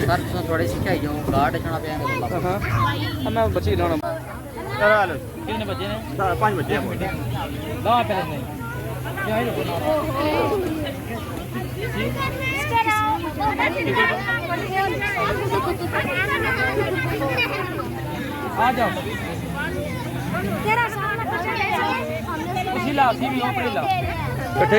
sir थोड़ी सिखाई जाऊँ गार्ड चढ़ा पे हाँ मैं बच्ची लाना कितने बच्चे ने 5 बच्चे ला पहले नहीं आ जाओ तेरा सामने उसी ला उसी भी ऊपर ला कट्ठे